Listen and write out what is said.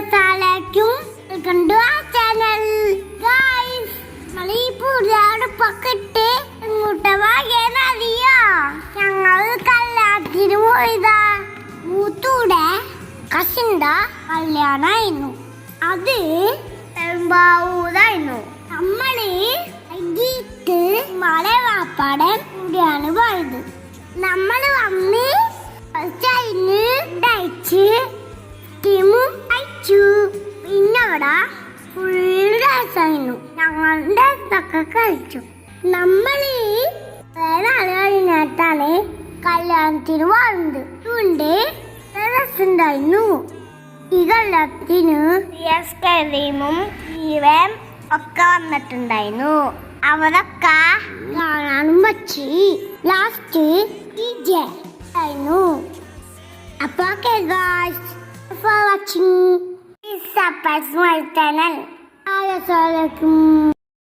അസ്സലാമലൈക്കും welcome to ആ channel guys നമ്മളീ പുതിയ പക്കറ്റ് ഇങ്ങോട്ട് വാങ്ങിയെന്നറിയോ ഞങ്ങൾ കല്യാണത്തിന് പോയതാ മൂത്തൂടെ കസിന്റെ കല്യാണമായിരുന്നു അത് പെരുമ്പാവൂരായിരുന്നു നമ്മള് വൈകിട്ട് മഴ വാപ്പാടെ കൂടിയാണ് പോയത് നമ്മള് വന്ന് കഴിച്ച് ടീമും കഴിച്ചു പിന്നെ അവിടെ ഫുള്ള് രസമായിരുന്നു ഞങ്ങളുടെ ഒക്കെ കഴിച്ചു നമ്മള് വേറെ ആള് കഴിഞ്ഞിട്ടാണ് കല്യാണത്തിന് പോകുന്നത് അതുകൊണ്ട് രസമുണ്ടായിരുന്നു ഈ കല്യാണത്തിന് ക്രീമും ജീവൻ ഒക്കെ വന്നിട്ടുണ്ടായിരുന്നു അവരൊക്കെ കാണാനും പറ്റി ലാസ്റ്റ് ആയിരുന്നു അപ്പോൾ for watching. Please subscribe my channel. Assalamualaikum.